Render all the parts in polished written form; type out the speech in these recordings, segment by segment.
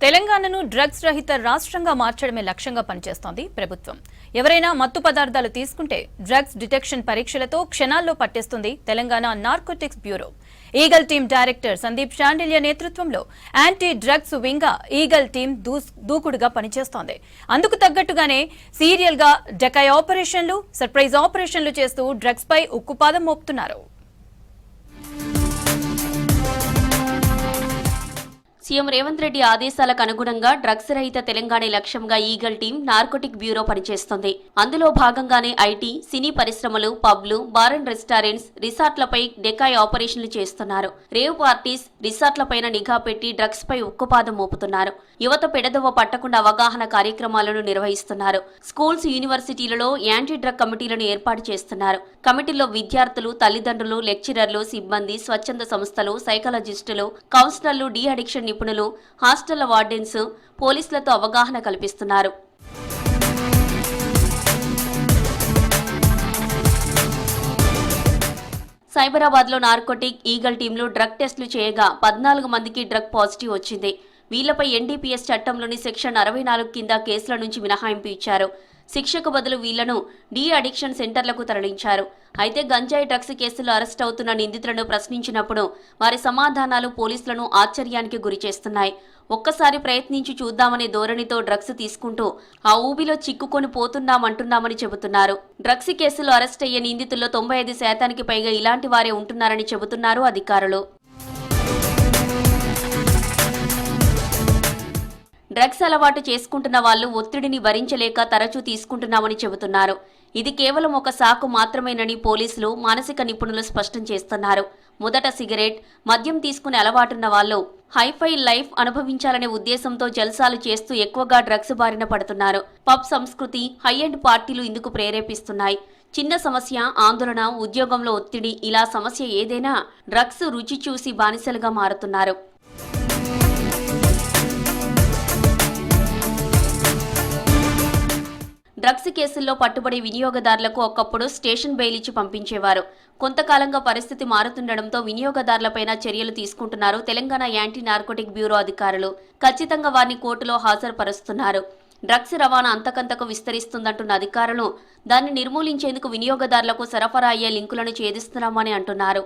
తెలంగాణను డ్రగ్స్ రహిత రాష్ట్రంగా మార్చడమే లక్ష్యంగా పనిచేస్తోంది ప్రభుత్వం. ఎవరైనా మత్తు పదార్థాలు తీసుకుంటే డ్రగ్స్ డిటెక్షన్ పరీక్షలతో క్షణాల్లో పట్టేస్తుంది Telangana narcotics bureau. Eagle team director Sandeep Shandilya నేతృత్వంలో anti drugs wing eagle team దూకుడుగా పనిచేస్తోంది. అందుకు తగ్గట్టుగానే సీరియల్ గా డెకాయ్ ఆపరేషన్లు, సర్ప్రైజ్ ఆపరేషన్లు చేస్తూ డ్రగ్స్ పై ఉక్కుపాదం మోపుతున్నారు. సీఎం రేవంత్ రెడ్డి ఆదేశాలకు అనుగుణంగా డ్రగ్స్ రహిత తెలంగాణ లక్ష్యంగా ఈగల్ టీం నార్కోటిక్ బ్యూరో పనిచేస్తోంది. అందులో భాగంగానే ఐటీ, సినీ పరిశ్రమలు, పబ్లు, బార్ అండ్ రెస్టారెంట్స్, రిసార్ట్లపై డెకాయ్ ఆపరేషన్లు చేస్తున్నారు. రేవ్ పార్టీస్, రిసార్ట్లపైన నిఘా పెట్టి డ్రగ్స్ పై ఉక్కుపాదం మోపుతున్నారు. యువత పెడదవ పట్టకుండా అవగాహన కార్యక్రమాలను నిర్వహిస్తున్నారు. స్కూల్స్, యూనివర్సిటీలలో యాంటీ డ్రగ్ కమిటీలను ఏర్పాటు చేస్తున్నారు. కమిటీల్లో విద్యార్థులు, తల్లిదండ్రులు, లెక్చరర్లు, సిబ్బంది, స్వచ్ఛంద సంస్థలు, సైకాలజిస్టులు, కౌన్సిలర్లు, డి అడిక్షన్ నిపుణులు, హాస్టళ్ల వార్డెన్స్, పోలీసులతో అవగాహన కల్పిస్తున్నారు. సైబరాబాద్ లో నార్కోటిక్ ఈగల్ టీంలు డ్రగ్ టెస్టులు చేయగా 14 మందికి డ్రగ్ పాజిటివ్ వచ్చింది. వీళ్లపై ఎన్డీపీఎస్ చట్టంలోని సెక్షన్ 64 కింద కేసుల నుంచి మినహాయింపు ఇచ్చారు. శిక్షకు బదులు వీళ్లను డి అడిక్షన్ సెంటర్లకు తరలించారు. అయితే గంజాయి డ్రగ్స్ కేసులో అరెస్ట్ అవుతున్న నిందితులను ప్రశ్నించినప్పుడు వారి సమాధానాలు పోలీసులను ఆశ్చర్యానికి గురిచేస్తున్నాయి. ఒక్కసారి ప్రయత్నించి చూద్దామనే ధోరణితో డ్రగ్స్ తీసుకుంటూ ఆ ఊబిలో చిక్కుకొని పోతున్నామంటున్నామని చెబుతున్నారు. డ్రగ్స్ కేసులో అరెస్ట్ అయ్యే నిందితుల్లో 95% పైగా ఇలాంటి వారే ఉంటున్నారని చెబుతున్నారు అధికారులు. డ్రగ్స్ అలవాటు చేసుకుంటున్న వాళ్లు ఒత్తిడిని భరించలేక తరచూ తీసుకుంటున్నామని చెబుతున్నారు. ఇది కేవలం ఒక సాకు మాత్రమేనని పోలీసులు, మానసిక నిపుణులు స్పష్టం చేస్తున్నారు. మొదట సిగరెట్, మద్యం తీసుకునే అలవాటున్న వాళ్లు హైఫై లైఫ్ అనుభవించాలనే ఉద్దేశంతో జల్సాలు చేస్తూ ఎక్కువగా డ్రగ్స్ బారిన పడుతున్నారు. పబ్ సంస్కృతి, హై ఎండ్ పార్టీలు ఇందుకు ప్రేరేపిస్తున్నాయి. చిన్న సమస్య, ఆందోళన, ఉద్యోగంలో ఒత్తిడి, ఇలా సమస్య ఏదైనా డ్రగ్స్ రుచి చూసి బానిసలుగా మారుతున్నారు. డ్రగ్స్ కేసుల్లో పట్టుబడి వినియోగదారులకు ఒకప్పుడు స్టేషన్ బెయిల్ ఇచ్చి పంపించేవారు. కొంతకాలంగా పరిస్థితి మారుతుండటంతో వినియోగదారులపైన చర్యలు తీసుకుంటున్నారు తెలంగాణ యాంటీ నార్కోటిక్ బ్యూరో అధికారులు. ఖచ్చితంగా వారిని కోర్టులో హాజరుపరుస్తున్నారు. డ్రగ్స్ రవాణా అంతకంతకు విస్తరిస్తుందంటున్న అధికారులు దాన్ని నిర్మూలించేందుకు వినియోగదారులకు సరఫరా అయ్యే లింకులను ఛేదిస్తున్నామని అంటున్నారు.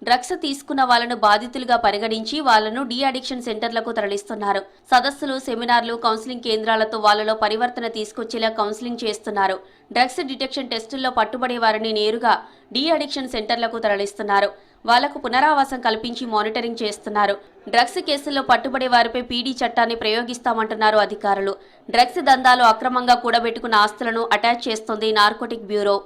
డ్రగ్స్ తీసుకున్న వాళ్లను బాధితులుగా పరిగణించి వాళ్లను డి అడిక్షన్ సెంటర్లకు తరలిస్తున్నారు. సదస్సులు, సెమినార్లు, కౌన్సిలింగ్ కేంద్రాలతో వాళ్లలో పరివర్తన తీసుకొచ్చేలా కౌన్సిలింగ్ చేస్తున్నారు. డ్రగ్స్ డిటెక్షన్ టెస్టుల్లో పట్టుబడే వారిని నేరుగా డి అడిక్షన్ సెంటర్లకు తరలిస్తున్నారు. వాళ్లకు పునరావాసం కల్పించి మానిటరింగ్ చేస్తున్నారు. డ్రగ్స్ కేసుల్లో పట్టుబడే వారిపై పీడీ చట్టాన్ని ప్రయోగిస్తామంటున్నారు అధికారులు. డ్రగ్స్ దందాలు, అక్రమంగా కూడబెట్టుకున్న ఆస్తులను అటాచ్ చేస్తోంది నార్కోటిక్ బ్యూరో.